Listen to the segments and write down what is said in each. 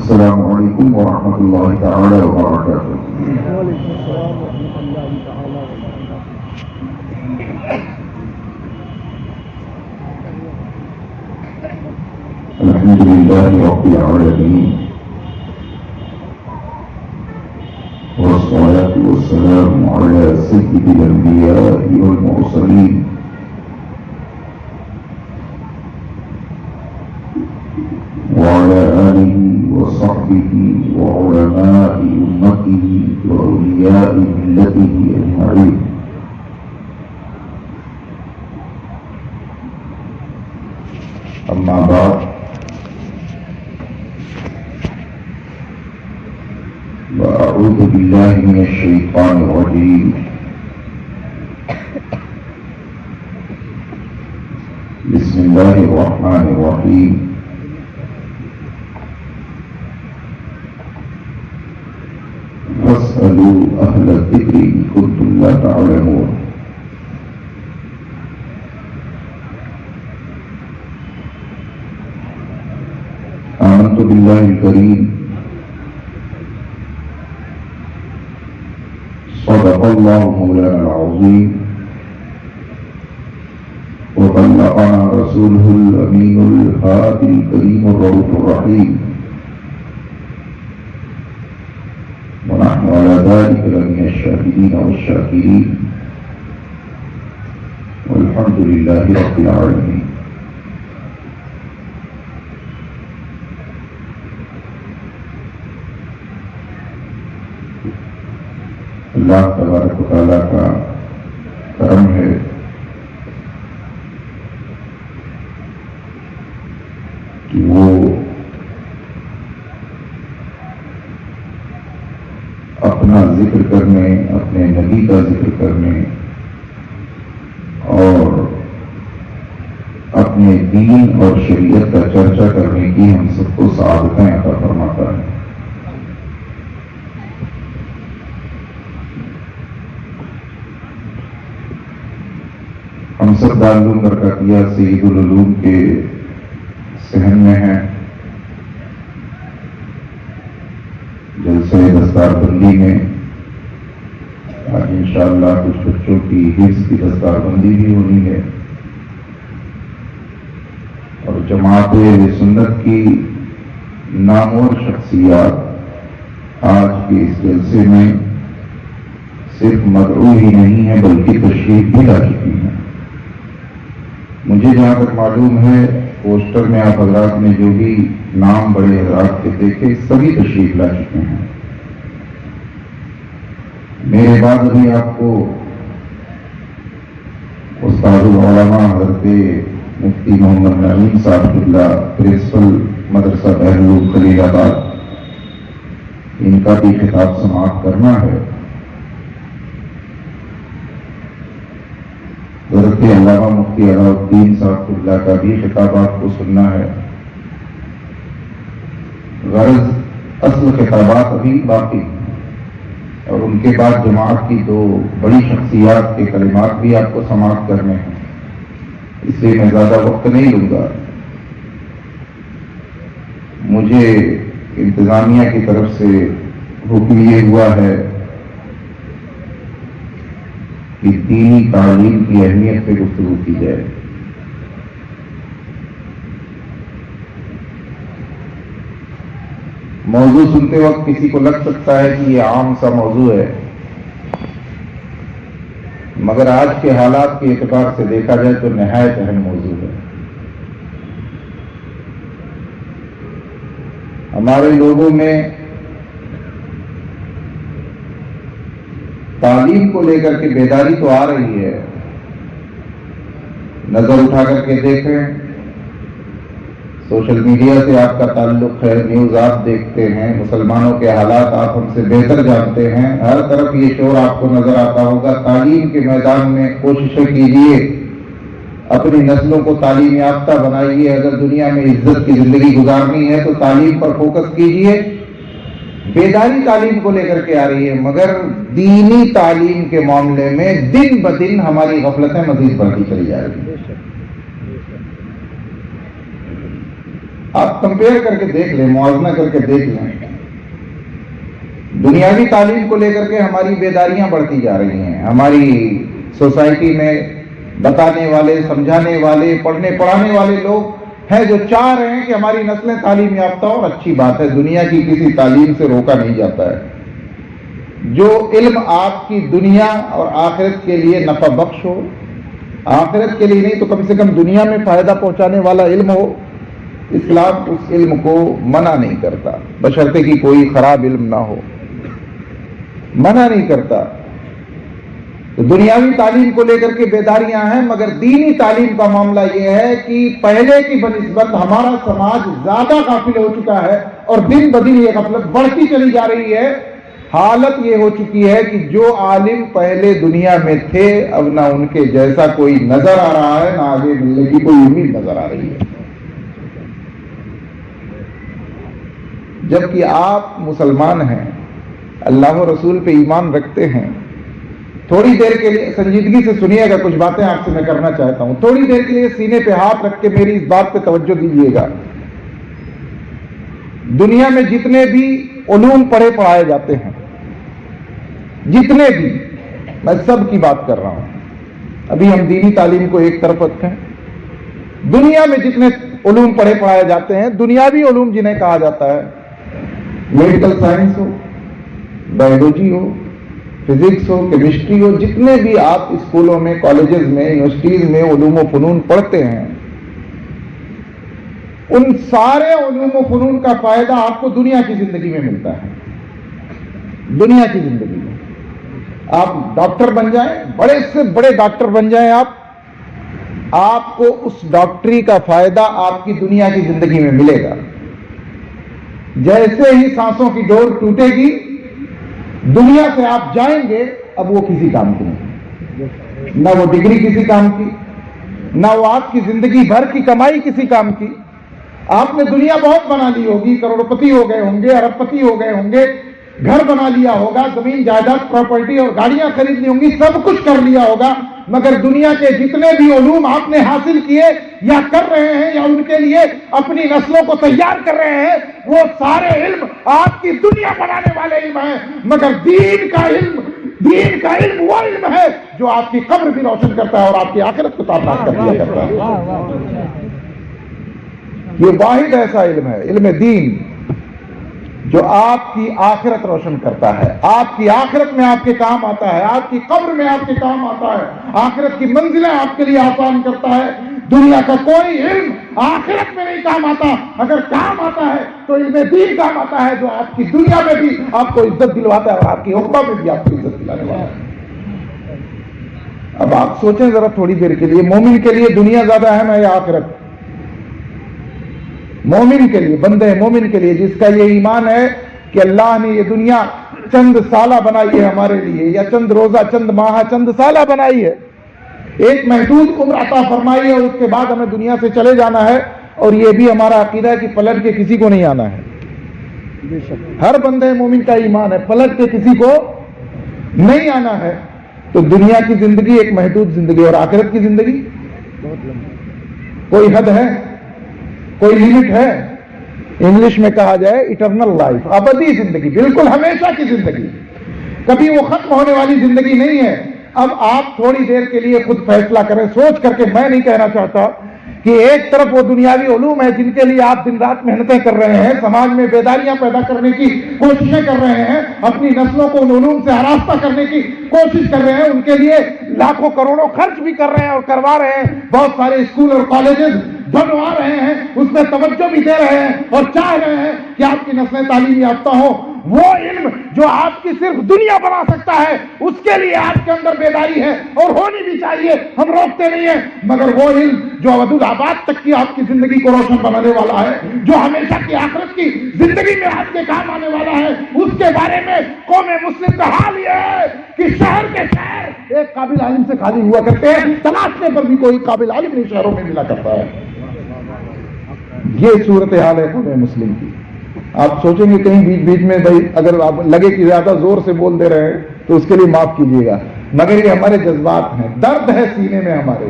السلام علیکم ورحمۃ اللہ تعالی وبرکاتہ۔ وعلیکم السلام ورحمۃ اللہ تعالی وبرکاتہ۔ الحمد للہ رب العالمین والصلاة والسلام على سيد الأنبياء والمرسلين وعلى آله وصحبه وعلماء أمته وأولياء ملته أجمعين۔ أما بعد، وأعوذ بالله من الشيطان الرجيم، بسم الله الرحمن الرحيم۔ فاسألوا أهل الذكر إن كنتم لا تعلمون۔ آمنت بالله الكريم، صدق الله مولانا العظيم، وبلغنا رسوله الأمين الهادي الكريم الرؤوف الرحيم، ونحن على ذلك لمن الشاهدين والشاكرين، والحمد لله رب العالمين۔ اللہ تبارک و تعالیٰ کا کرم ہے کہ وہ اپنا ذکر کرنے، اپنے نبی کا ذکر کرنے اور اپنے دین اور شریعت کا چرچا کرنے کی ہم سب کو سعادتیں عطا فرماتا ہے۔ ہم سب دارالعلوم برکاتیہ سید العلوم کے صحن میں ہیں۔ جلسے دستار بندی میں آج انشاءاللہ کچھ بچوں کی حفظ کی دستار بندی بھی ہونی ہے، اور جماعت سنت کی نامور شخصیات آج کے اس جلسے میں صرف مدعو ہی نہیں ہے بلکہ تشریف بھی لا چکی ہیں۔ مجھے جہاں تک معلوم ہے پوسٹر میں آپ حضرات نے جو بھی نام بڑے حضرات کے دیکھے سبھی تشریف لا چکے ہیں۔ میرے بعد ابھی آپ کو استاد العلماء حضرت مفتی محمد نعیم صاحب اللہ پرنسپل مدرسہ بہرالعلوم خلیل آباد ان کا بھی خطاب سماعت کرنا ہے۔ حضرت علامہ مفتی علاء الدین صاحب اللہ کا بھی خطاب آپ کو سننا ہے۔ غرض اصل خطابات ابھی باقی ہیں، اور ان کے بعد جماعت کی دو بڑی شخصیات کے کلمات بھی آپ کو سماعت کرنے ہیں، اس لیے میں زیادہ وقت نہیں لوں گا۔ مجھے انتظامیہ کی طرف سے حکم یہ ہوا ہے کہ دینی تعلیم کی اہمیت پہ گفتگو کی جائے۔ موضوع سنتے وقت کسی کو لگ سکتا ہے کہ یہ عام سا موضوع ہے، مگر آج کے حالات کے اعتبار سے دیکھا جائے تو نہایت اہم موضوع ہے۔ ہمارے لوگوں میں تعلیم کو لے کر کے بیداری تو آ رہی ہے، نظر اٹھا کر کے دیکھیں، سوشل میڈیا سے آپ کا تعلق ہے، نیوز آپ دیکھتے ہیں، مسلمانوں کے حالات آپ ہم سے بہتر جانتے ہیں، ہر طرف یہ شور آپ کو نظر آتا ہوگا۔ تعلیم کے میدان میں کوششیں کیجیے، اپنی نسلوں کو تعلیم یافتہ بنائیے۔ اگر دنیا میں عزت کی زندگی گزارنی ہے تو تعلیم پر فوکس کیجیے۔ بیداری تعلیم کو لے کر کے آ رہی ہے، مگر دینی تعلیم کے معاملے میں دن بدن ہماری غفلتیں مزید بڑھتی چلی جا رہی ہیں۔ آپ کمپیئر کر کے دیکھ لیں، موازنہ کر کے دیکھ لیں، دنیاوی تعلیم کو لے کر کے ہماری بیداریاں بڑھتی جا رہی ہیں. ہماری سوسائٹی میں بتانے والے، سمجھانے والے، پڑھنے پڑھانے والے لوگ ہیں جو چاہ رہے ہیں کہ ہماری نسلیں تعلیم یافتہ ہو، اور اچھی بات ہے، دنیا کی کسی تعلیم سے روکا نہیں جاتا ہے. جو علم آپ کی دنیا اور آخرت کے لیے نفع بخش ہو، آخرت کے لیے نہیں تو کم سے کم دنیا میں فائدہ پہنچانے والا علم ہو، اسلام اس علم کو منع نہیں کرتا، بشرطے کہ کوئی خراب علم نہ ہو، منع نہیں کرتا. تو دنیاوی تعلیم کو لے کر کے بیداریاں ہیں، مگر دینی تعلیم کا معاملہ یہ ہے کہ پہلے کی بنسبت ہمارا سماج زیادہ غافل ہو چکا ہے، اور دن بدن یہ غفلت بڑھتی چلی جا رہی ہے. حالت یہ ہو چکی ہے کہ جو عالم پہلے دنیا میں تھے اب نہ ان کے جیسا کوئی نظر آ رہا ہے، نہ آگے ملنے کی کوئی امید نظر آ رہی ہے. جبکہ آپ مسلمان ہیں، اللہ و رسول پہ ایمان رکھتے ہیں. تھوڑی دیر کے لیے سنجیدگی سے سنیے گا، کچھ باتیں آپ سے میں کرنا چاہتا ہوں. تھوڑی دیر کے لیے سینے پہ ہاتھ رکھ کے میری اس بات پہ توجہ دیجیے گا. دنیا میں جتنے بھی علوم پڑھائے جاتے ہیں، جتنے بھی، میں سب کی بات کر رہا ہوں. ابھی ہم دینی تعلیم کو ایک طرف رکھیں. دنیا میں جتنے علوم پڑھائے جاتے ہیں، دنیاوی علوم جنہیں کہا جاتا ہے، میڈیکل سائنس ہو، بایولوجی ہو، فزکس ہو، کیمسٹری ہو، جتنے بھی آپ اسکولوں میں، کالجز میں، یونیورسٹیز میں علوم و فنون پڑھتے ہیں، ان سارے علوم و فنون کا فائدہ آپ کو دنیا کی زندگی میں ملتا ہے. دنیا کی زندگی میں آپ ڈاکٹر بن جائیں، بڑے سے بڑے ڈاکٹر بن جائیں، آپ کو اس ڈاکٹری کا فائدہ آپ کی دنیا کی زندگی میں ملے گا. جیسے ہی سانسوں کی ڈور ٹوٹے گی، دنیا سے آپ جائیں گے، اب وہ کسی کام کی نہیں، نہ وہ ڈگری کسی کام کی، نہ وہ آپ کی زندگی بھر کی کمائی کسی کام کی. آپ نے دنیا بہت بنا لی ہوگی، کروڑپتی ہو گئے ہوں گے، ارب پتی ہو گئے ہوں گے، گھر بنا لیا ہوگا، زمین جائیداد پراپرٹی اور گاڑیاں خرید لی ہوں گی، سب کچھ کر لیا ہوگا، مگر دنیا کے جتنے بھی علوم آپ نے حاصل کیے یا کر رہے ہیں یا ان کے لیے اپنی نسلوں کو تیار کر رہے ہیں، وہ سارے علم آپ کی دنیا بنانے والے علم ہیں. مگر دین کا علم وہ علم ہے جو آپ کی قبر بھی روشن کرتا ہے اور آپ کی آخرت کو تابناک کر دیا کرتا ہے. یہ واحد ایسا علم ہے، علم دین، جو آپ کی آخرت روشن کرتا ہے، آپ کی آخرت میں آپ کے کام آتا ہے، آپ کی قبر میں آپ کے کام آتا ہے، آخرت کی منزلیں آپ کے لیے آسان کرتا ہے. دنیا کا کوئی علم آخرت میں نہیں کام آتا. اگر کام آتا ہے تو علم دین کام آتا ہے، جو آپ کی دنیا میں بھی آپ کو عزت دلواتا ہے اور آپ کی عقبہ میں بھی آپ کو عزت دلانے والا ہے. اب آپ سوچیں ذرا تھوڑی دیر کے لیے، مومن کے لیے دنیا زیادہ اہم ہے یا آخرت؟ مومن کے لیے، بندے مومن کے لیے، جس کا یہ ایمان ہے کہ اللہ نے یہ دنیا چند سالہ بنائی ہے ہمارے لیے، یا چند روزہ، چند ماہ، چند سالہ بنائی ہے، ایک محدود عمر عطا فرمائی ہے، اور اس کے بعد ہمیں دنیا سے چلے جانا ہے. اور یہ بھی ہمارا عقیدہ ہے کہ پلٹ کے کسی کو نہیں آنا ہے. ہر بندے مومن کا ایمان ہے، پلٹ کے کسی کو نہیں آنا ہے. تو دنیا کی زندگی ایک محدود زندگی، اور آخرت کی زندگی کوئی حد ہے، کوئی لمٹ ہے. انگلش میں کہا جائے اٹرنل لائف، ابدی زندگی، بالکل ہمیشہ کی زندگی، کبھی وہ ختم ہونے والی زندگی نہیں ہے. اب آپ تھوڑی دیر کے لیے خود فیصلہ کریں، سوچ کر کے. میں نہیں کہنا چاہتا کہ ایک طرف وہ دنیاوی علوم ہے جن کے لیے آپ دن رات محنتیں کر رہے ہیں، سماج میں بیداریاں پیدا کرنے کی کوششیں کر رہے ہیں، اپنی نسلوں کو ان علوم سے آراستہ کرنے کی کوشش کر رہے ہیں، ان کے لیے لاکھوں کروڑوں خرچ بھی کر رہے ہیں اور کروا رہے ہیں، بہت سارے اسکول اور کالجز بنوا رہے ہیں، اس میں توجہ بھی دے رہے ہیں اور چاہ رہے ہیں کہ آپ کی نسلیں تعلیم یافتہ ہوں. وہ علم جو آپ کی صرف دنیا بنا سکتا ہے، اس کے لیے آپ کے اندر بیداری ہے اور ہونی بھی چاہیے، ہم روکتے نہیں ہیں. مگر وہ علم جو ابد الآباد تک کی آپ کی زندگی کو روشن بنانے والا ہے، جو ہمیشہ کی آخرت کی زندگی میں آپ کے کام آنے والا ہے، اس کے بارے میں قوم مسلم کا حال یہ ہے کہ شہر کے شہر ایک قابل عالم سے خالی ہوا کرتے ہیں، تلاشنے پر بھی کوئی قابل عالم نہیں شہروں میں ملا کرتا ہے. یہ صورتحال ہے قوم مسلم کی. آپ سوچیں گے کہیں بیچ بیچ میں بھائی اگر آپ لگے کہ زیادہ زور سے بول دے رہے ہیں تو اس کے لیے معاف کیجیے گا، مگر یہ ہمارے جذبات ہیں، درد ہے سینے میں ہمارے.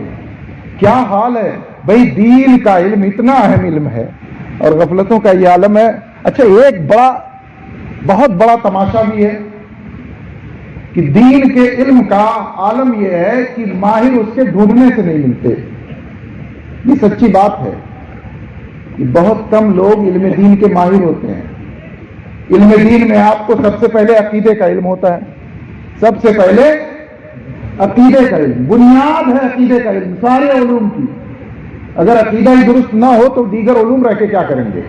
کیا حال ہے بھائی، دین کا علم اتنا اہم علم ہے، اور غفلتوں کا یہ عالم ہے. اچھا ایک بہت بڑا تماشا بھی ہے کہ دین کے علم کا عالم یہ ہے کہ ماہر اس کے ڈھونڈنے سے نہیں ملتے. یہ سچی بات ہے کہ بہت کم لوگ علم دین کے ماہر ہوتے ہیں. علم دین میں آپ کو سب سے پہلے عقیدے کا علم ہوتا ہے. سب سے پہلے عقیدے کا علم بنیاد ہے. عقیدے کا علم سارے علوم کی. اگر عقیدہ ہی درست نہ ہو تو دیگر علوم رہ کے کیا کریں گے؟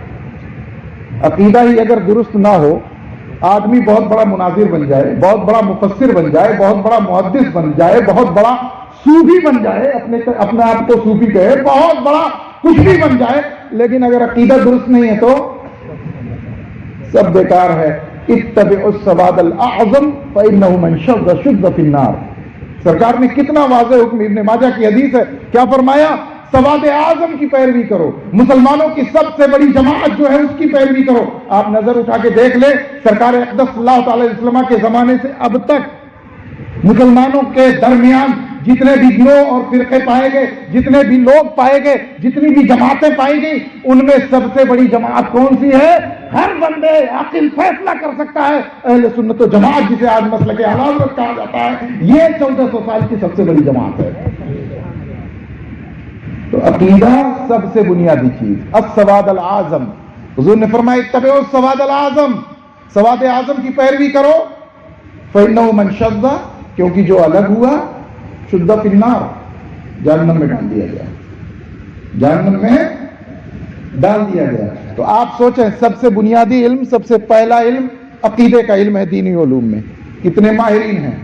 عقیدہ ہی اگر درست نہ ہو آدمی بہت بڑا مناظر بن جائے, بہت بڑا مفسر بن جائے, بہت بڑا محدث بن جائے, بہت بڑا صوفی بن جائے, اپنے آپ کو صوفی کہے, بہت بڑا کچھ بھی بن جائے, لیکن اگر عقیدہ درست نہیں ہے تو سب بیکار ہے. اتبعوا السواد الاعظم فانه من شذ شذ في النار. سرکار نے کتنا واضح حکم, ابن ماجہ کی حدیث ہے, کیا فرمایا؟ سواد اعظم کی پیروی کرو, مسلمانوں کی سب سے بڑی جماعت جو ہے اس کی پیروی کرو. آپ نظر اٹھا کے دیکھ لیں, سرکار اقدس صلی اللہ تعالی وسلم کے زمانے سے اب تک مسلمانوں کے درمیان جتنے بھی گروہ اور فرقے پائے گئے, جتنے بھی لوگ پائے گئے, جتنی بھی جماعتیں پائی گئی, ان میں سب سے بڑی جماعت کون سی ہے؟ ہر بندے عاقل فیصلہ کر سکتا ہے, اہل سنت و جماعت جسے آج مسلک اعلی حضرت کہا جاتا ہے, یہ 1400 سال کی سب سے بڑی جماعت ہے. تو عقیدہ سب سے بنیادی چیز. السواد الاعظم, حضور نے فرمایا اتبعوا السواد الاعظم, سواد اعظم کی پیروی کرو. فإنه من شذ, کیونکہ جو الگ ہوا, شذ فی النار, جہنم میں ڈال دیا گیا, جہنم میں ڈال دیا گیا. تو آپ سوچیں سب سے بنیادی علم, سب سے پہلا علم عقیدے کا علم ہے. دینی علوم میں کتنے ماہرین ہیں.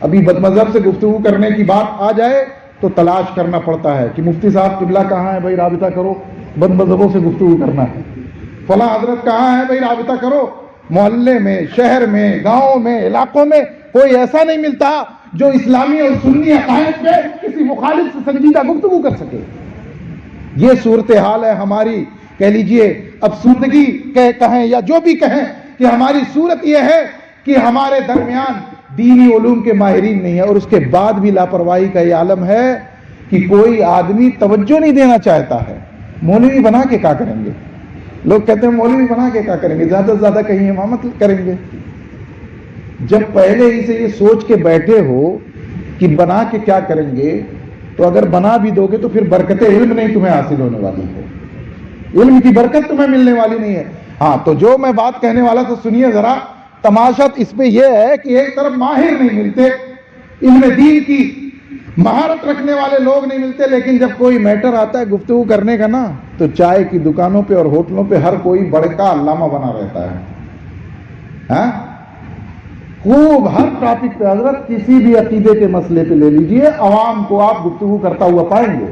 ابھی بد مذہب سے گفتگو کرنے کی بات آ جائے تو تلاش کرنا پڑتا ہے کہ مفتی صاحب قبلہ کہاں ہے, بھائی رابطہ کرو. بد مذہبوں سے گفتگو کرنا ہے, فلاں حضرت کہاں ہے, بھائی رابطہ کرو. محلے میں, شہر میں, گاؤں میں, علاقوں میں کوئی ایسا نہیں ملتا جو اسلامی اور سنی عقائد پہ کسی مخالف سے سنجیدہ گفتگو کر سکے. یہ صورتحال ہے ہماری. کہہ لیجئے افسردگی کہیں یا جو بھی کہیں, کہ ہماری صورت یہ ہے کہ ہمارے درمیان دینی علوم کے ماہرین نہیں ہے. اور اس کے بعد بھی لاپرواہی کا یہ عالم ہے کہ کوئی آدمی توجہ نہیں دینا چاہتا ہے. مولوی بنا کے کیا کریں گے؟ لوگ کہتے ہیں مولوی بنا کے کیا کریں گے, زیادہ سے زیادہ کہیں امامت کریں گے. جب پہلے ہی سے یہ سوچ کے بیٹھے ہو کہ بنا کے کیا کریں گے, تو اگر بنا بھی دو گے تو پھر برکت علم نہیں تمہیں حاصل ہونے والی ہے, علم کی برکت تمہیں ملنے والی نہیں ہے. ہاں تو جو میں بات کہنے والا تو سنیے ذرا. تماشا اس پہ یہ ہے کہ ایک طرف ماہر نہیں ملتے, علم دین کی مہارت رکھنے والے لوگ نہیں ملتے, لیکن جب کوئی میٹر آتا ہے گفتگو کرنے کا نا, تو چائے کی دکانوں پہ اور ہوٹلوں پہ ہر کوئی بڑکا علامہ بنا رہتا ہے. ہاں خوب ہر ٹاپک پہ, حضرت کسی بھی عقیدے کے مسئلے پہ لے لیجئے, عوام کو آپ گفتگو کرتا ہوا پائیں گے,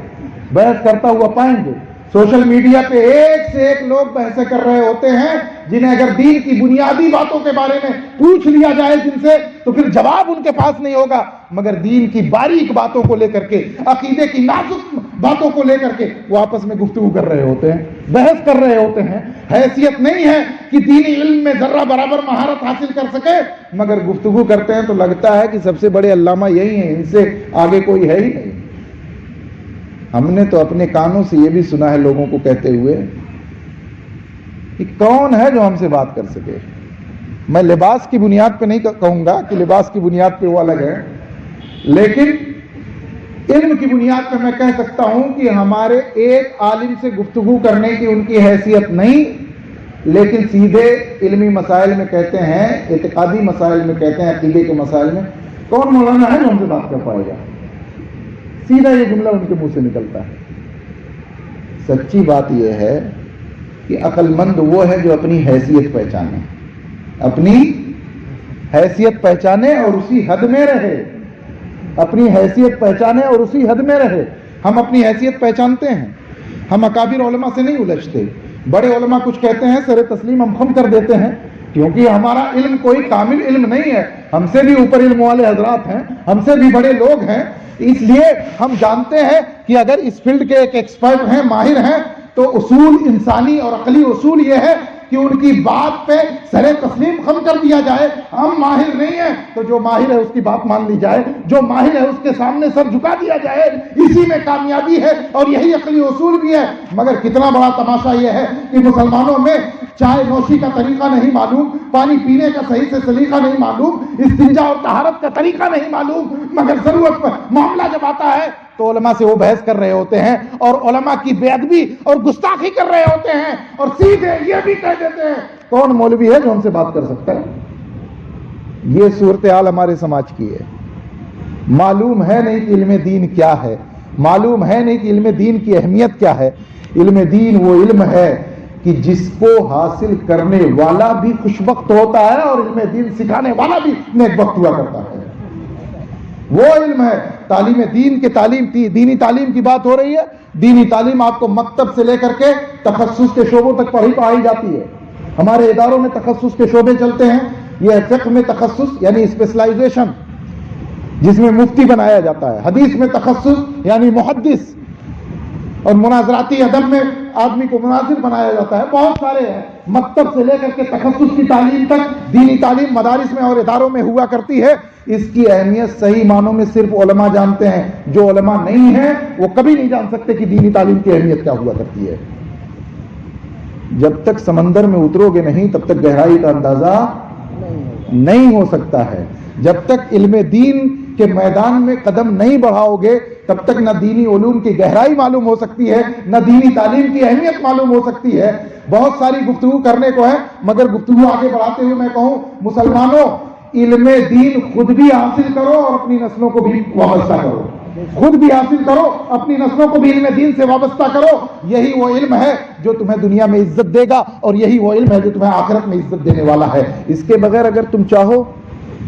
بحث کرتا ہوا پائیں گے. سوشل میڈیا پہ ایک سے ایک لوگ بحثیں کر رہے ہوتے ہیں, جنہیں اگر دین کی بنیادی باتوں کے بارے میں پوچھ لیا جائے جن سے, تو پھر جواب ان کے پاس نہیں ہوگا, مگر دین کی باریک باتوں کو لے کر کے, عقیدے کی نازک باتوں کو لے کر کے وہ آپس میں گفتگو کر رہے ہوتے ہیں, بحث کر رہے ہوتے ہیں. حیثیت نہیں ہے کہ دینی علم میں ذرہ برابر مہارت حاصل کر سکے, مگر گفتگو کرتے ہیں تو لگتا ہے کہ سب سے بڑے علامہ یہی ہیں, ان سے آگے کوئی ہے ہی نہیں. ہم نے تو اپنے کانوں سے یہ بھی سنا ہے لوگوں کو کہتے ہوئے کہ کون ہے جو ہم سے بات کر سکے. میں لباس کی بنیاد پہ نہیں کہوں گا کہ لباس کی بنیاد پہ وہ الگ ہے, لیکن علم کی بنیاد پہ میں کہہ سکتا ہوں کہ ہمارے ایک عالم سے گفتگو کرنے کی ان کی حیثیت نہیں, لیکن سیدھے علمی مسائل میں کہتے ہیں, اعتقادی مسائل میں کہتے ہیں, عقیدے کے مسائل میں کون مولانا ہے جو ہم سے بات کر پائے گا. سیدھا یہ جملہ ان کے منہ سے نکلتا ہے. سچی بات یہ ہے کہ عقل مند وہ ہے جو اپنی حیثیت پہچانے, اپنی حیثیت پہچانے اور اسی حد میں رہے, اپنی حیثیت پہچانے اور اسی حد میں رہے. ہم اپنی حیثیت پہچانتے ہیں, ہم اکابر علماء سے نہیں الجھتے. بڑے علماء کچھ کہتے ہیں سر تسلیم ہم خم کر دیتے ہیں, کیونکہ ہمارا علم کوئی کامل علم نہیں ہے, ہم سے بھی اوپر علم والے حضرات ہیں, ہم سے بھی بڑے لوگ ہیں. اس لیے ہم جانتے ہیں کہ اگر اس فیلڈ کے ایک ایکسپرٹ ہیں, ماہر ہیں, تو اصول انسانی اور عقلی اصول یہ ہے کہ ان کی بات پہ سر تسلیم خم کر دیا جائے. ہم ماہر نہیں ہیں تو جو ماہر ہے اس کی بات مان لی جائے, جو ماہر ہے اس کے سامنے سر جھکا دیا جائے. اسی میں کامیابی ہے اور یہی عقلی اصول بھی ہے. مگر کتنا بڑا تماشا یہ ہے کہ مسلمانوں میں چائے نوشی کا طریقہ نہیں معلوم, پانی پینے کا صحیح سے سلیقہ نہیں معلوم, استنجا اور طہارت کا طریقہ نہیں معلوم, مگر ضرورت پر معاملہ جب آتا ہے تو علماء سے وہ بحث کر رہے ہوتے ہیں اور علماء کی بے ادبی اور گستاخی کر رہے ہوتے ہیں اور سیدھے یہ بھی کہہ دیتے ہیں کون مولوی ہے جو ان سے بات کر سکتا ہے. یہ صورتحال ہمارے سماج کی ہے. معلوم ہے نہیں کہ علم دین کیا ہے, معلوم ہے نہیں کہ علم دین کی اہمیت کیا ہے. علم دین وہ علم ہے کہ جس کو حاصل کرنے والا بھی خوشبخت ہوتا ہے اور علم دین سکھانے والا بھی نیک بخت ہوا کرتا ہے. وہ علم ہے تعلیم دین کے دینی تعلیم کی بات ہو رہی ہے. دینی تعلیم آپ کو مکتب سے لے کر کے تخصص کے شعبوں تک پڑھائی جاتی ہے. ہمارے اداروں میں تخصص کے شعبے چلتے ہیں. یہ فقہ میں تخصص یعنی اسپیشلائزیشن جس میں مفتی بنایا جاتا ہے, حدیث میں تخصص یعنی محدث, اور مناظراتی ادب میں آدمی کو مناظر بنایا جاتا ہے. بہت سارے ہیں. مکتب سے لے کر کے تخصص کی تعلیم تک دینی تعلیم مدارس میں اور اداروں میں ہوا کرتی ہے. اس کی اہمیت صحیح معنوں میں صرف علماء جانتے ہیں. جو علماء نہیں ہیں وہ کبھی نہیں جان سکتے کہ دینی تعلیم کی اہمیت کیا ہوا کرتی ہے. جب تک سمندر میں اترو گے نہیں تب تک گہرائی کا اندازہ نہیں ہو سکتا ہے. جب تک علم دین کے میدان میں قدم نہیں بڑھاؤ گے تب تک نہ دینی علوم کی گہرائی معلوم ہو سکتی ہے, نہ دینی تعلیم کی اہمیت معلوم ہو سکتی ہے. بہت ساری گفتگو کرنے کو ہے, مگر گفتگو آگے بڑھاتے ہوئے میں کہوں مسلمانوں, علم دین خود بھی حاصل کرو اور اپنی نسلوں کو بھی وابستہ کرو. خود بھی حاصل کرو, اپنی نسلوں کو بھی علم دین سے وابستہ کرو. یہی وہ علم ہے جو تمہیں دنیا میں عزت دے گا اور یہی وہ علم ہے جو تمہیں آخرت میں عزت دینے والا ہے. اس کے بغیر اگر تم چاہو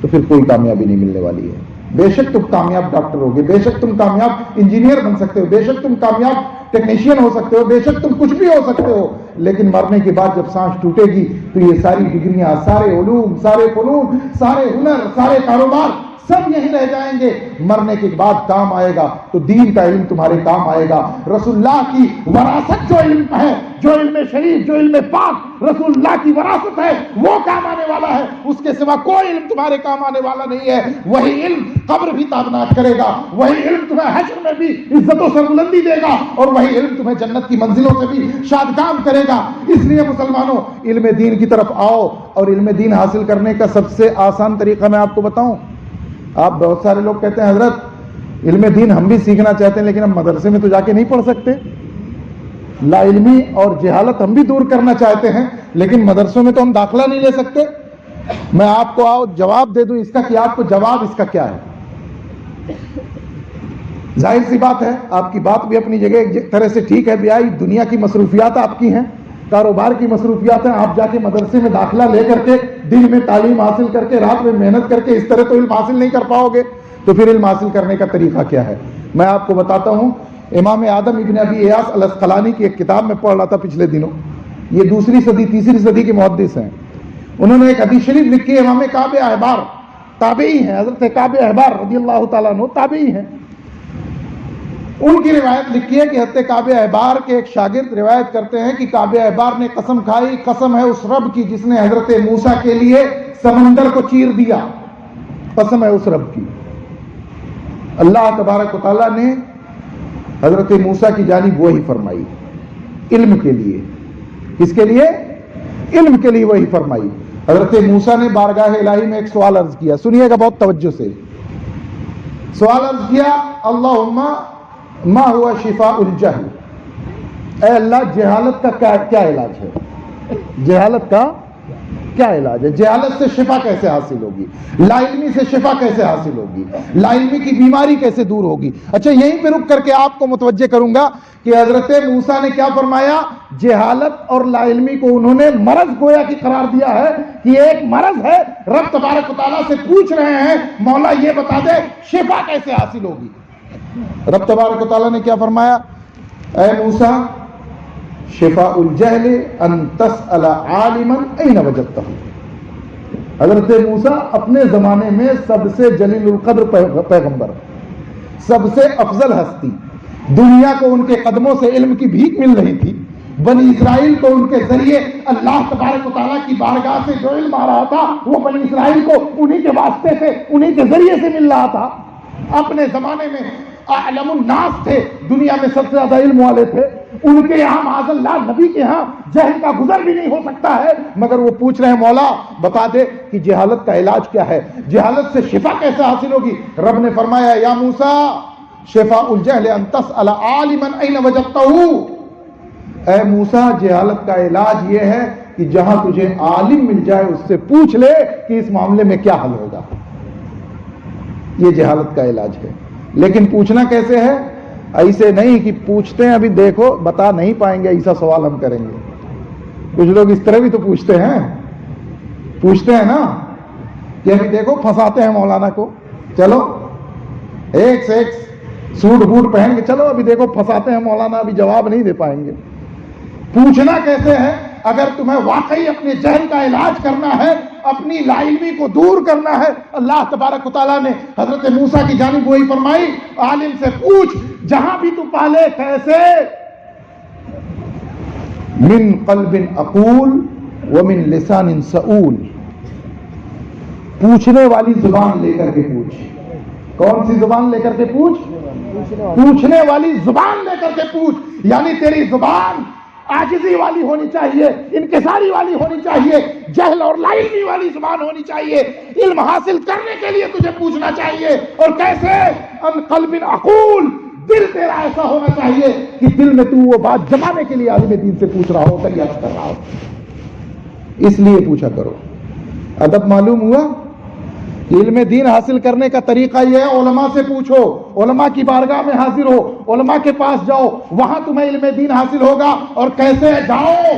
تو پھر کوئی کامیابی نہیں ملنے والی ہے. بے شک تم کامیاب ڈاکٹر ہوگے, بے شک تم کامیاب انجینئر بن سکتے ہو, بے شک تم کامیاب ٹیکنیشین ہو سکتے ہو, بے شک تم کچھ بھی ہو سکتے ہو, لیکن مرنے کے بعد جب سانس ٹوٹے گی تو یہ ساری ڈگریاں, سارے علوم, سارے فنون, سارے ہنر, سارے کاروبار سب یہیں رہ جائیں گے. مرنے کے بعد کام آئے گا تو دین کا علم تمہارے کام آئے گا. رسول اللہ کی وراثت جو علم ہے, جو علم شریف, جو علم پاک رسول اللہ کی وراثت ہے وہ کام آنے والا ہے. اس کے سوا کوئی علم تمہارے کام آنے والا نہیں ہے. وہی علم قبر بھی تابناک کرے گا, وہی علم تمہیں حشر میں بھی عزت و سربلندی دے گا, اور وہی علم تمہیں جنت کی منزلوں سے بھی شادکام کرے گا. اس لیے مسلمانوں علم دین کی طرف آؤ, اور علم دین حاصل کرنے کا سب سے آسان طریقہ میں آپ کو بتاؤں. آپ بہت سارے لوگ کہتے ہیں حضرت علم دین ہم بھی سیکھنا چاہتے ہیں لیکن ہم مدرسے میں تو جا کے نہیں پڑھ سکتے. لا علمی اور جہالت ہم بھی دور کرنا چاہتے ہیں لیکن مدرسوں میں تو ہم داخلہ نہیں لے سکتے. میں آپ کو جواب دے دوں اس کا کہ آپ کو جواب اس کا کیا ہے. ظاہر سی بات ہے, آپ کی بات بھی اپنی جگہ ایک طرح سے ٹھیک ہے. بیائی دنیا کی مصروفیات آپ کی ہیں, کاروبار کی مصروفیات ہیں. آپ جا کے مدرسے میں داخلہ لے کر کے دن میں تعلیم حاصل کر کے رات میں محنت کر کے اس طرح تو علم حاصل نہیں کر پاؤ گے. تو پھر علم حاصل کرنے کا طریقہ کیا ہے میں آپ کو بتاتا ہوں. امام اعظم ابن ابی ایاس الاسقلانی کی ایک کتاب میں پڑھ رہا تھا پچھلے دنوں. یہ 2ری صدی 3ری صدی کے محدث ہیں. انہوں نے ایک حدیث شریف لکھی. امام کعب احبار تابعی ہیں, حضرت کعب احبار رضی اللہ تعالیٰ عنہ تابعی ہیں. ان کی روایت لکھی ہے کہ حضرت کعب احبار کے ایک شاگرد روایت کرتے ہیں کہ کعب احبار نے قسم کھائی, قسم ہے اس رب کی جس نے حضرت موسیٰ کے لیے سمندر کو چیر دیا, قسم ہے اس رب کی. اللہ تبارک و تعالیٰ نے حضرت موسیٰ کی جانب وحی فرمائی علم کے لیے. کس کے لیے؟ علم کے لیے وحی فرمائی. حضرت موسیٰ نے بارگاہ الہی میں ایک سوال عرض کیا. سنیے گا بہت توجہ سے. سوال عرض کیا, اللہم ما ہوا شفاء الجہل, اے اللہ جہالت کا کیا علاج ہے؟ جہالت کا کیا علاج ہے؟ جہالت سے شفا کیسے حاصل ہوگی؟ لا علمی سے شفا کیسے حاصل ہوگی؟ لا علمی کی بیماری کیسے دور ہوگی؟ اچھا یہیں پہ رک کر کے آپ کو متوجہ کروں گا کہ حضرت موسیٰ نے کیا فرمایا. جہالت اور لا علمی کو انہوں نے مرض گویا کی قرار دیا ہے کہ یہ ایک مرض ہے. رب تبارک و تعالیٰ سے پوچھ رہے ہیں مولا یہ بتا دے شفا کیسے حاصل ہوگی. رب تبارک و تعالیٰ نے کیا فرمایا, اے موسیٰ شفاء الجہل ان تسأل عالما این وجدتہ. حضرت موسیٰ اپنے زمانے میں سب سے جلیل القدر پیغمبر, سب سے افضل ہستی, دنیا کو ان کے قدموں سے علم کی بھیک مل رہی تھی, بنی اسرائیل کو ان کے ذریعے اللہ تبارک و تعالیٰ کی بارگاہ سے جو علم آ رہا تھا وہ بنی اسرائیل کو انہی کے واسطے سے انہی کے ذریعے سے مل رہا تھا. اپنے زمانے میں اعلم الناس تھے, دنیا میں سب سے زیادہ علم والے تھے. ان کے یہاں معاذ اللہ نبی کے یہاں جہل کا گزر بھی نہیں ہو سکتا ہے, مگر وہ پوچھ رہے ہیں مولا بتا دے کہ جہالت کا علاج کیا ہے, جہالت سے شفا کیسے حاصل ہوگی. رب نے فرمایا یا موسیٰ شفاء الجہل ان تسأل عالما این وجدتہ, اے موسیٰ جہالت کا علاج یہ ہے کہ جہاں تجھے عالم مل جائے اس سے پوچھ لے کہ اس معاملے میں کیا حل ہوگا. یہ جہالت کا علاج ہے. لیکن پوچھنا کیسے ہے؟ ایسے نہیں کہ پوچھتے ہیں ابھی دیکھو بتا نہیں پائیں گے ایسا سوال ہم کریں گے. کچھ لوگ اس طرح بھی تو پوچھتے ہیں نا کہ ابھی دیکھو پھنساتے ہیں مولانا کو, چلو ایک سے ایک سوٹ بوٹ پہن کے چلو ابھی دیکھو پھنساتے ہیں مولانا, ابھی جواب نہیں دے پائیں گے. پوچھنا کیسے ہے؟ اگر تمہیں واقعی اپنے جہل کا علاج کرنا ہے, اپنی لا علمی کو دور کرنا ہے, اللہ تبارک و تعالیٰ نے حضرت موسیٰ کی جانب وہی فرمائی عالم سے پوچھ جہاں بھی تو پالے. کیسے؟ من قلب اقول ومن لسان سؤول, پوچھنے والی زبان لے کر کے پوچھ. کون سی زبان لے کر کے پوچھ؟ پوچھنے والی زبان لے کر کے پوچھ. یعنی تیری زبان عاجزی والی ہونی چاہیے, انکساری والی ہونی چاہیے, جہل اور لا علمی والی زبان ہونی چاہیے. علم حاصل کرنے کے لیے تجھے پوچھنا چاہیے. اور کیسے؟ ان قلب اقول, دل تیرا ایسا ہونا چاہیے کہ دل میں تو وہ بات جمانے کے لیے عالم دین سے پوچھ رہا ہو, تیار کر رہا ہو. اس لیے پوچھا کرو. ادب معلوم ہوا؟ علم دین حاصل کرنے کا طریقہ یہ ہے علماء سے پوچھو, علماء کی بارگاہ میں حاضر ہو, علماء کے پاس جاؤ, وہاں تمہیں علم دین حاصل ہوگا. اور کیسے جاؤ؟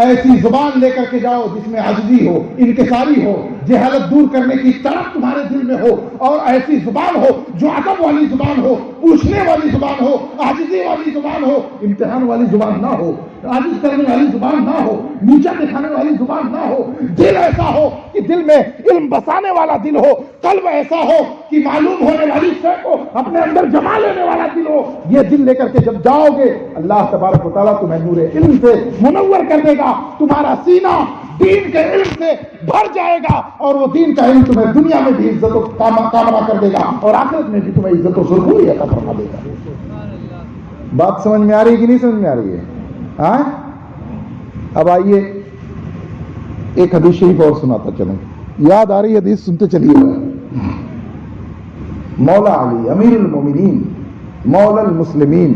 ایسی زبان لے کر کے جاؤ جس میں عجزی ہو, انکساری ہو, جہالت دور کرنے کی طرف تمہارے دل میں ہو, اور ایسی زبان ہو جو ادب والی زبان ہو, پوچھنے والی زبان ہو, عاجزی والی زبان ہو, امتحان والی زبان نہ ہو, عاجز کرنے والی زبان نہ ہو, نیچا دکھانے والی زبان نہ ہو. دل ایسا ہو کہ دل میں علم بسانے والا دل ہو, قلب ایسا ہو کہ معلوم ہونے والی شے کو اپنے اندر جما لینے والا دل ہو. یہ دل لے کر کے جب جاؤ گے اللہ تبارک و تعالیٰ تمہیں نور علم سے منور کر دے گا, تمہارا سینہ دین کے علم سے بھر جائے گا, اور وہ دین کا علم تمہیں دنیا میں بھی عزت و کامرا کر دے گا, اور آخرت میں بھی تمہیں عزت و سرخوری عطا فرما دے گا. بات سمجھ میں آ رہی ہے کہ نہیں سمجھ میں آ رہی ہے؟ ہاں, اب آئیے ایک حدیث شریف اور سناتا چلیں. یاد آ رہی حدیث سنتے چلیے. مولا علی امیر المومنین مولا المسلمین,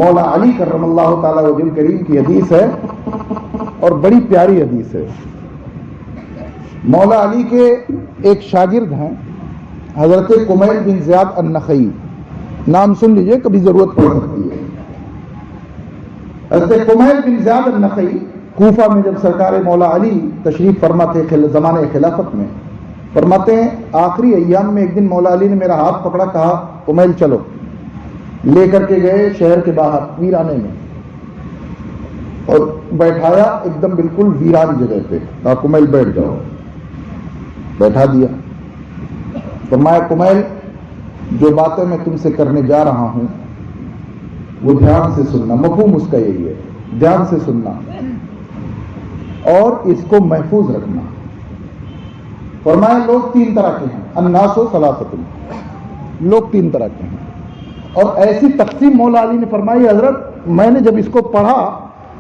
مولا علی کرم اللہ تعالی وجہ کریم کی حدیث ہے, اور بڑی پیاری حدیث ہے. مولا علی کے ایک شاگرد ہیں حضرت کمیل بن زیاد النخعی, نام سن لیجئے کبھی ضرورت پڑ سکتی ہے. حضرت کمیل بن زیاد النخعی کوفہ میں جب سرکار مولا علی تشریف فرما تھے زمانے خلافت میں, فرماتے ہیں آخری ایام میں ایک دن مولا علی نے میرا ہاتھ پکڑا, کہا کمیل چلو. لے کر کے گئے شہر کے باہر ویرانے میں, اور بیٹھایا ایک دم بالکل ویران جگہ پہ, کہا کمیل بیٹھ جاؤ. بیٹھا دیا. فرمایا کمیل جو باتیں میں تم سے کرنے جا رہا ہوں وہ دھیان سے سننا, مفہوم اس کا یہی ہے, دھیان سے سننا اور اس کو محفوظ رکھنا. فرمایا لوگ تین طرح کے ہیں, الناس و ثلاثۃ, لوگ تین طرح کے ہیں. اور ایسی تقسیم مولا علی نے فرمائی حضرت میں نے جب اس کو پڑھا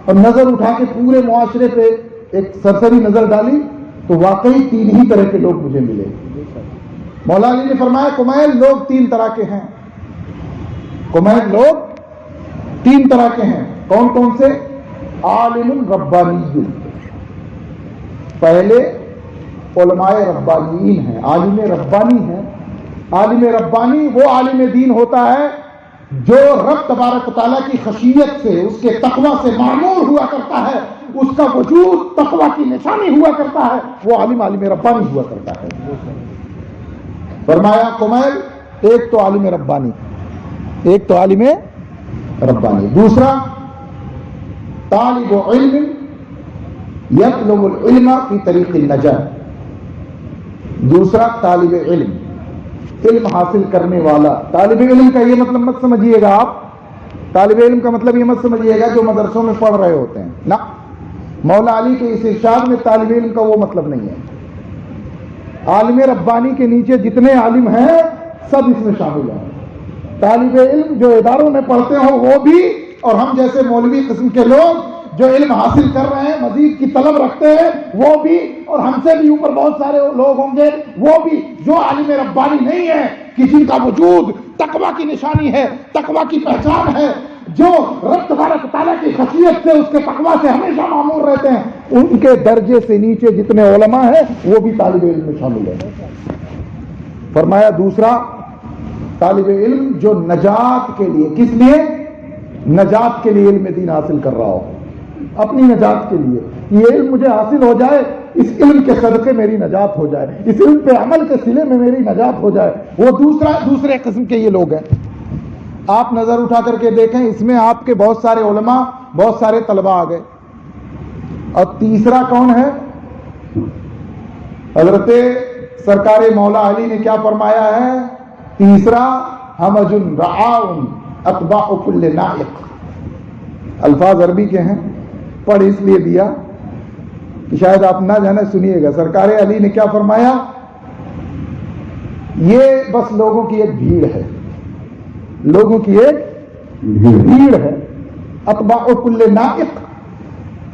اور نظر اٹھا کے پورے معاشرے پہ ایک سرسری نظر ڈالی تو واقعی تین ہی طرح کے لوگ مجھے ملے. مولا علی نے فرمایا کمیل لوگ تین طرح کے ہیں, کمیل لوگ تین طرح کے ہیں. کون کون سے؟ عالم ربانی, پہلے علماء ربانیین ہیں, عالم ربانی ہیں. عالم ربانی وہ عالم دین ہوتا ہے جو رب تبارک تعالیٰ کی خشیت سے, اس کے تقوی سے معمور ہوا کرتا ہے, اس کا وجود تقوی کی نشانی ہوا کرتا ہے, وہ عالم ربانی ہوا کرتا ہے. فرمایا کمیل ایک تو عالم ربانی, ایک تو عالم ربانی. دوسرا طالب علم یطلب العلم فی طریق النجاة, دوسرا طالب علم, علم حاصل کرنے والا. طالب علم کا یہ مطلب مت سمجھیے گا آپ طالب علم کا مطلب یہ مت سمجھیے گا جو مدرسوں میں پڑھ رہے ہوتے ہیں، نہ، مولا علی کے اس ارشاد میں طالب علم کا وہ مطلب نہیں ہے۔ عالم ربانی کے نیچے جتنے عالم ہیں سب اس میں شامل ہیں۔ طالب علم جو اداروں میں پڑھتے ہوں وہ بھی، اور ہم جیسے مولوی قسم کے لوگ جو علم حاصل کر رہے ہیں، مزید کی طلب رکھتے ہیں، وہ بھی، اور ہم سے بھی اوپر بہت سارے لوگ ہوں گے وہ بھی، جو عالم ربانی نہیں ہے کہ جن کا وجود تقویٰ کی نشانی ہے، تقویٰ کی پہچان ہے، جو رب تبارک تعالیٰ کی خشیت سے، اس کے تقویٰ سے ہمیشہ معمور رہتے ہیں، ان کے درجے سے نیچے جتنے علماء ہیں وہ بھی طالب علم میں شامل ہیں۔ فرمایا دوسرا، طالب علم جو نجات کے لیے، کس لیے؟ نجات کے لیے علم دین حاصل کر رہا ہو، اپنی نجات کے لیے، یہ علم مجھے حاصل ہو جائے، اس علم کے صدقے میری نجات ہو جائے، اس علم پہ عمل کے صلے میں میری نجات ہو جائے، وہ دوسرے قسم کے یہ لوگ ہیں۔ آپ نظر اٹھا کر کے دیکھیں، اس میں آپ کے بہت سارے علماء، بہت سارے طلباء آ گئے۔ اور تیسرا کون ہے؟ حضرت سرکار مولا علی نے کیا فرمایا ہے؟ تیسرا، ہمج رعاؤن اتباع کل نائق۔ الفاظ عربی کے ہیں، پڑھ اس لیے دیا کہ شاید آپ نہ جانے، سنیے گا۔ سرکار علی نے کیا فرمایا؟ یہ بس لوگوں کی ایک بھیڑ ہے، لوگوں کی ایک بھیڑ ہے، اتباع کل نائق،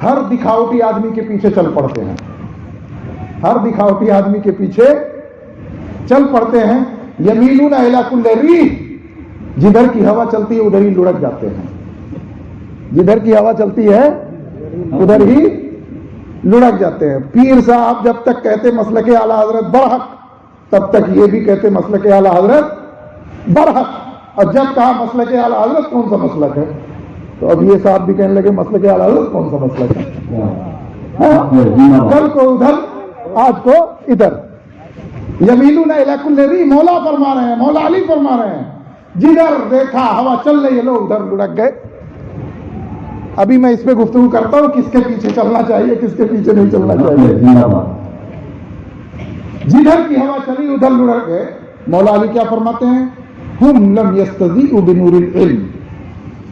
ہر دکھاوٹی آدمی کے پیچھے چل پڑتے ہیں، ہر دکھاوٹی آدمی کے پیچھے چل پڑتے ہیں، یمیلون الی کل ریح، جدھر کی ہوا چلتی ہے ادھر ہی لڑک جاتے ہیں، جدھر کی ہوا چلتی ہے ادھر ہی لڑک جاتے ہیں۔ پیر صاحب جب تک کہتے مسلک اعلی حضرت برحق، تب تک یہ بھی کہتے مسلک اعلی حضرت برحق، اور جب کہا مسلک اعلی حضرت کون سا مسلک ہے، تو اب یہ صاحب بھی کہنے لگے مسلک اعلی حضرت کون سا مسلک ہے، کل کو ادھر آج کو ادھر۔ یمیلون الی کل ریح، مولا فرما رہے ہیں، مولا علی فرما رہے ہیں، جدھر دیکھا ہوا چل رہی ہے لوگ ادھر لڑک گئے۔ ابھی میں اس پہ گفتگو کرتا ہوں کس کے پیچھے چلنا چاہیے، کس کے پیچھے نہیں چلنا چاہیے۔ جدھر کی ہوا چلی ادھر لڑک گئے۔ مولا علی کیا فرماتے ہیں؟ ہم لم یستضیئوا بنور العلم۔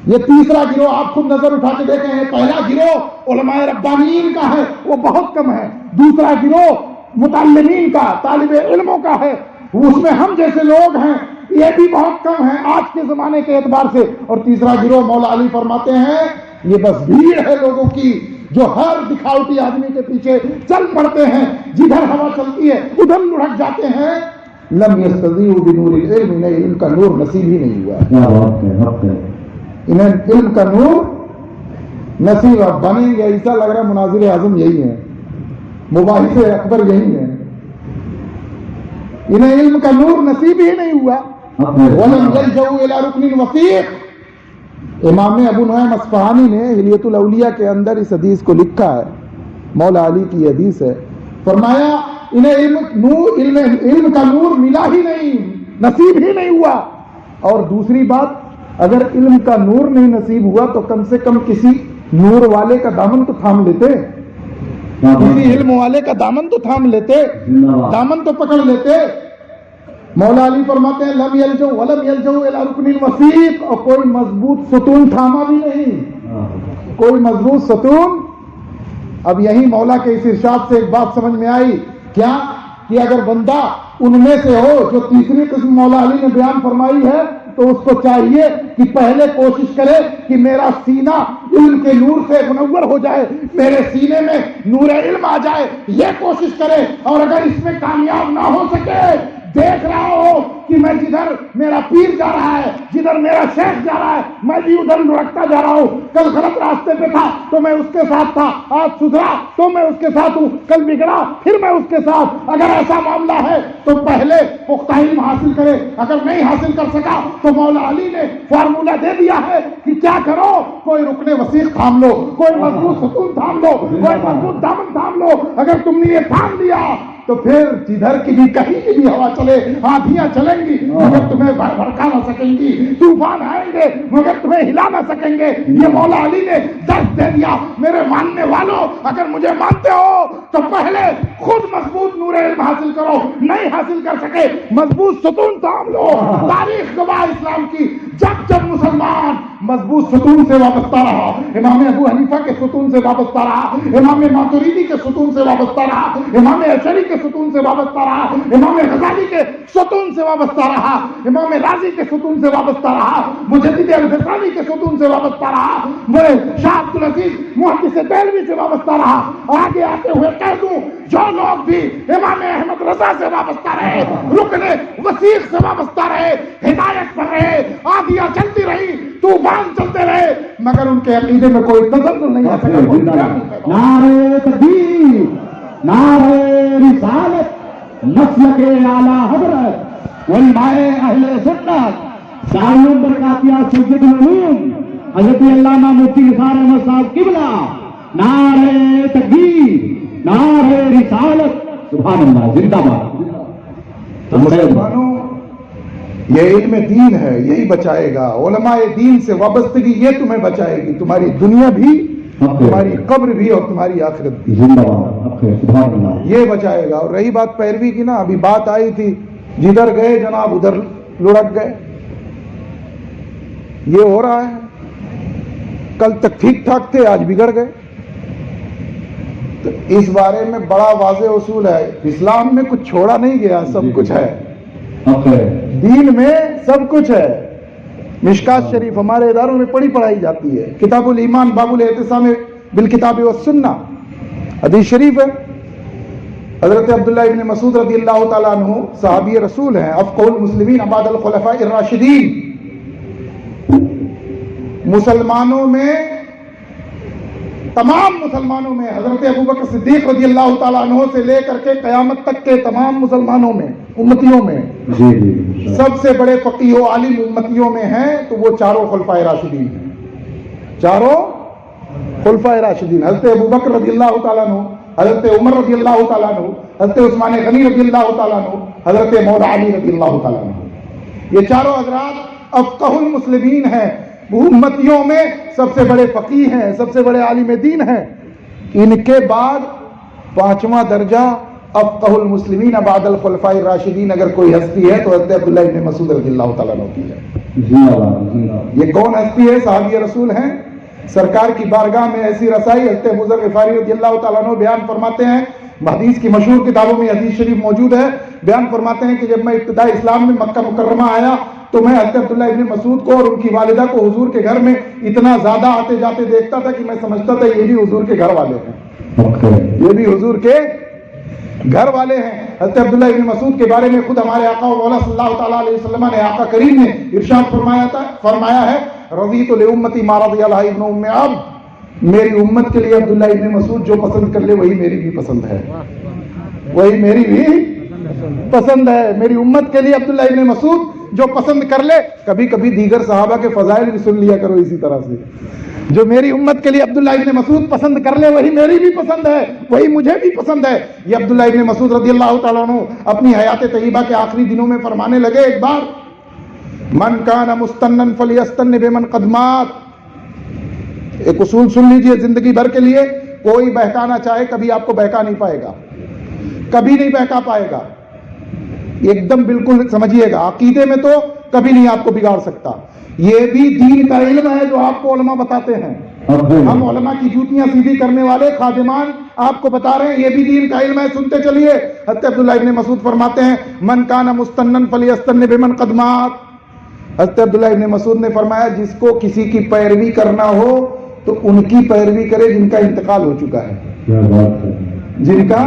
یہ تیسرا گروہ آپ خود نظر اٹھا کے دیکھیں، پہلا گروہ علماء ربانیین کا ہے، وہ بہت کم ہے۔ دوسرا گروہ متعلمین کا، طالب علموں کا ہے، اس میں ہم جیسے لوگ ہیں، یہ بھی بہت کم ہیں آج کے زمانے کے اعتبار سے۔ اور تیسرا گروہ مولا علی فرماتے ہیں یہ بس بھیڑ ہے لوگوں کی، جو ہر دکھاوٹی آدمی کے پیچھے چل پڑتے ہیں، جدھر ہوا چلتی ہے ادھر لڑک جاتے ہیں۔ لم یستضیئوا بنور العلم، انہیں علم کا نور نصیب ہی نہیں ہوا، انہیں علم کا نور نصیب بنیں گے، ایسا لگ رہا ہے مناظر اعظم یہی ہے، مباحث اکبر یہی ہے، انہیں علم کا نور نصیب ہی نہیں ہوا۔ وَلَمْ يَلْجَؤْا إِلَىٰ رُكْنٍ وَثِيقٍ۔ امام ابو نعیم اصفہانی نے حلیۃ الاولیاء کے اندر اس حدیث کو لکھا ہے، مولا علی کی حدیث ہے، فرمایا انہیں علم کا نور ملا ہی نہیں، نصیب ہی نہیں ہوا۔ اور دوسری بات، اگر علم کا نور نہیں نصیب ہوا تو کم سے کم کسی نور والے کا دامن تو تھام لیتے، کسی علم والے کا دامن تو تھام لیتے، دامن تو پکڑ لیتے۔ مولا علی فرماتے ہیں لم یلجؤ ولم یلجؤ الی رکن وثیق، اور کوئی مضبوط ستون تھاما بھی نہیں، کوئی مضبوط ستون۔ اب یہی مولا کے اس ارشاد سے ایک بات سمجھ میں آئی، کیا کہ اگر بندہ ان میں سے ہو جو تیسری قسم مولا علی نے بیان فرمائی ہے، تو اس کو چاہیے کہ پہلے کوشش کرے کہ میرا سینہ علم کے نور سے منور ہو جائے، میرے سینے میں نور علم آ جائے، یہ کوشش کرے۔ اور اگر اس میں کامیاب نہ ہو سکے، دیکھ رہا ہو کہ میں جدھر میرا پیر جا رہا ہے، جدھر میرا شیخ جا رہا ہے، میں بھی ادھر لڑکتا جا رہا ہوں، کل غلط راستے پہ تھا تو میں اس کے ساتھ تھا، آج سدھرا تو میں اس کے ساتھ ہوں، کل بگڑا پھر میں اس کے ساتھ۔ اگر ایسا معاملہ ہے تو پہلے پختہ علم حاصل کرے، اگر نہیں حاصل کر سکا تو مولا علی نے فارمولہ دے دیا ہے کہ کیا کرو، کوئی رکن وثیق تھام لو، کوئی مضبوط ستون تھام لو، کوئی مضبوط دامن تھام لو۔ اگر تم نے یہ تھام لیا تو پھر جدھر کی بھی کہیں کی بھی ہوا چلے، آندھیاں چلیں گی مگر تمہیں بھڑکا نہ سکیں گی، طوفان آئیں گے مگر تمہیں ہلا نہ سکیں گے۔ یہ مولا علی نے درس دے دیا۔ میرے ماننے والوں، اگر مجھے مانتے ہو تو پہلے خود مضبوط نور علم حاصل کرو، نہیں حاصل کر سکے مضبوط ستون تھام لو۔ تاریخ گواہ اسلام کی، جب جب مسلمان مضبوط ستون سے وابستہ رہا، امام ابو حنیفہ کے ستون سے وابستہ رہا، امام ماتریدی کے ستون سے وابستہ رہا، امام اشعری کے ستون سے وابستہ رہا، امام غزالی کے ستون سے وابستہ رہا، امام رازی کے ستون سے وابستہ رہا، مجدد الفسانی کے ستون سے وابستہ رہا، میں شاہ عبدالعزیز محدث دہلوی سے وابستہ رہا۔ آگے آتے ہوئے کہہ دوں، جو لوگ بھی امام احمد رضا سے وابستہ رہے، رکن وثیق سے وابستہ رہے، ہدایت پر رہے، آندیاں چلتی رہی، طوفان چلتے رہے، مگر ان کے عقیدے میں کوئی تزلزل نہیں آ سکا۔ نعرہ تکبیر، نعرہ رسالت، مسلک اعلیٰ حضرت علماء اہل سنت، دار برکاتیہ سید العلوم حضرت علامہ مفتی نثار احمد صاحب قبلہ، نعرہ تکبیر، نعرہ رسالت، سبحان اللہ، زندہ باد۔ مسلمانوں، یہ علم دین ہے، یہی بچائے گا۔ علماء دین سے وابستگی یہ تمہیں بچائے گی، تمہاری دنیا بھی، تمہاری قبر بھی اور تمہاری آخرت بھی، زندہ باد، سبحان اللہ۔ یہ بچائے گا۔ اور رہی بات پیروی کی نا، ابھی بات آئی تھی، جدھر گئے جناب ادھر لڑک گئے، یہ ہو رہا ہے۔ کل تک ٹھیک ٹھاک تھے، آج بگڑ گئے۔ تو اس بارے میں بڑا واضح اصول ہے، اسلام میں کچھ چھوڑا نہیں گیا، سب کچھ ہے، دین میں سب کچھ ہے۔ مشکات شریف ہمارے اداروں میں پڑھائی جاتی ہے، کتاب الایمان باب الاعتصام بالکتاب والسنہ، حدیث شریف ہے۔ حضرت عبداللہ ابن مسعود رضی اللہ تعالیٰ عنہ صحابی رسول ہیں، افقہ المسلمین بعد الخلفاء الراشدین۔ مسلمانوں میں، تمام مسلمانوں میں، حضرت ابوبکر صدیق رضی اللہ تعالیٰ عنہ سے لے کر کے قیامت تک کے تمام مسلمانوں میں، امتیوں میں سب سے بڑے فقیہ و عالم امتیوں میں ہیں تو وہ چاروں خلفائے راشدین ہیں، چاروں خلفائے راشدین، حضرت ابوبکر رضی اللہ تعالیٰ عنہ، حضرت عمر رضی اللہ تعالیٰ عنہ، حضرت عثمان غنی رضی اللہ تعالیٰ عنہ، حضرت مولا علی رضی اللہ تعالیٰ عنہ۔ یہ چاروں حضرات افقہ المسلمین ہیں، امتیوں میں سب سے بڑے فقیہ ہیں، سب سے بڑے عالم دین ہیں۔ ان کے بعد پانچواں درجہ افقہ المسلمین بعد الخلفاء الراشدین اگر کوئی ہستی ہے تو حضرت عبداللہ ابن مسعود رضی اللہ تعالیٰ عنہ کی ہے۔ یہ کون ہستی ہے؟ صحابی رسول ہیں، سرکار کی بارگاہ میں ایسی رسائی حضرت ابو ذر غفاری رضی اللہ تعالیٰ عنہ بیان فرماتے ہیں، حدیث کی مشہور کتابوں میں حدیث شریف موجود ہے، بیان فرماتے ہیں کہ جب میں ابتدائی اسلام میں مکہ مکرمہ آیا تو میں حضرت عبداللہ ابن مسعود کو اور ان کی والدہ کو حضور کے گھر میں اتنا زیادہ آتے جاتے دیکھتا تھا کہ میں سمجھتا تھا یہ بھی حضور کے گھر والے ہیں، یہ بھی حضور کے گھر والے ہیں۔ حضرت عبداللہ ابن مسعود کے بارے میں خود ہمارے آقا و مولا صلی اللہ تعالیٰ علیہ وسلم نے، آقا کریم نے ارشاد فرمایا ہے، رضیت لامتی ما رضی اللہ ابن ام عبد، میری امت کے لیے عبداللہ ابن مسعود جو پسند کر لے وہی میری بھی پسند ہے، وہی میری بھی پسند ہے۔ میری امت کے لیے عبداللہ ابن مسعود جو پسند کر لے، کبھی کبھی دیگر صحابہ کے فضائل بھی سن لیا کرو اسی طرح سے، جو میری امت کے لیے عبداللہ ابن مسعود پسند کر لے وہی میری بھی پسند ہے، وہی مجھے بھی پسند ہے۔ یہ عبداللہ ابن مسعود رضی اللہ تعالیٰ عنہ اپنی حیات طیبہ کے آخری دنوں میں فرمانے لگے، ایک بار، من کان مستنن فلیستن بمن قد مات۔ ایک اصول سن لیجئے زندگی بھر کے لیے، کوئی بہکانا چاہے کبھی آپ کو بہکا نہیں پائے گا، کبھی نہیں بہکا پائے گا، ایک دم بالکل سمجھیے گا، عقیدے میں تو کبھی نہیں آپ کو بگاڑ سکتا۔ یہ بھی دین کا علم ہے جو آپ کو علماء بتاتے ہیں، ہم علماء کی جوتیاں سیدھی کرنے والے خادمان آپ کو بتا رہے ہیں، یہ بھی دین کا علم ہے، سنتے چلیے۔ حضرت عبداللہ ابن مسعود فرماتے ہیں، من کان مستنن فلیستن بمن قد مات۔ حضرت عبداللہ ابن مسعود نے فرمایا، جس کو کسی کی پیروی کرنا ہو تو ان کی پیروی کرے جن کا انتقال ہو چکا ہے، جن کا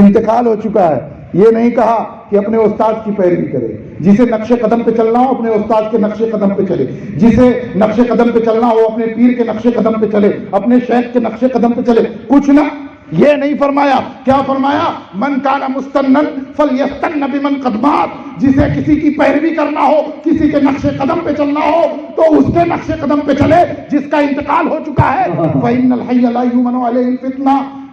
انتقال ہو چکا ہے۔ یہ نہیں کہا کہ اپنے استاد کی پیروی کرے، جسے نقش قدم پہ چلنا ہو اپنے استاد کے نقش قدم پہ چلے، جسے نقش قدم پہ چلنا ہو اپنے پیر کے نقش قدم پہ چلے، اپنے شیخ کے نقش قدم پہ چلے، کچھ نہ، یہ نہیں فرمایا۔ کیا فرمایا؟ من کان مستنن فلیستن بمن قد مات، جسے کسی کی پیروی کرنا ہو، کسی کے نقش قدم پہ چلنا ہو تو اس کے نقش قدم پہ چلے جس کا انتقال ہو چکا ہے۔ فإن الحي لا يؤمن عليه الفتنة،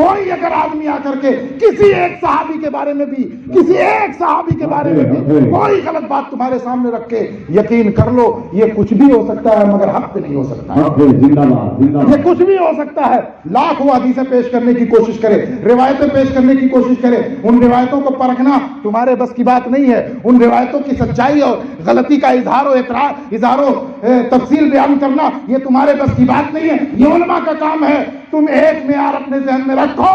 کوئی اگر آدمی آ کر کے کسی ایک صحابی کے بارے میں بھی کوئی غلط بات تمہارے سامنے رکھ کے، یقین کر لو یہ کچھ بھی ہو سکتا ہے مگر حق پہ نہیں ہو سکتا ہے۔ یہ کچھ بھی ہو سکتا ہے، لاکھ وہ حدیثیں پیش کرنے کی کوشش کرے، روایتیں پیش کرنے کی کوشش کرے، ان روایتوں کو پرکھنا تمہارے بس کی بات نہیں ہے، ان روایتوں کی سچائی اور غلطی کا اظہار و تفصیل بیان کرنا یہ تمہارے بس کی بات نہیں ہے، یہ علماء کا کام ہے۔ تم ایک معیار اپنے ذہن میں رکھو،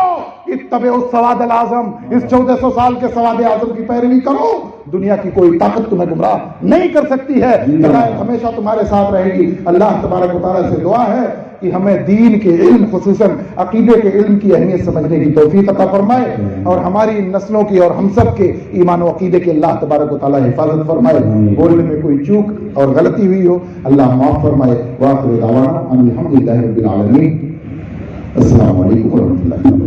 اتبعوا السواد الاعظم، اس 1400 سال کے سواد اعظم کی پیروی کرو، دنیا کی کوئی طاقت تمہیں گمراہ نہیں کر سکتی ہے، ہدایت ہمیشہ تمہارے ساتھ رہے گی۔ اللہ تبارک و تعالیٰ سے دعا ہے کہ ہمیں دین کے علم، خصوصاً عقیدے کے علم کی اہمیت سمجھنے کی توفیق عطا فرمائے، اور ہماری نسلوں کی اور ہم سب کے ایمان و عقیدے کی اللہ تبارک و تعالیٰ حفاظت فرمائے۔ بولنے میں کوئی چوک اور غلطی ہوئی ہو اللہ معاف فرمائے۔ وآخر دعوانا ان الحمد للہ رب العالمین۔ السلام علیکم ورحمۃ اللہ۔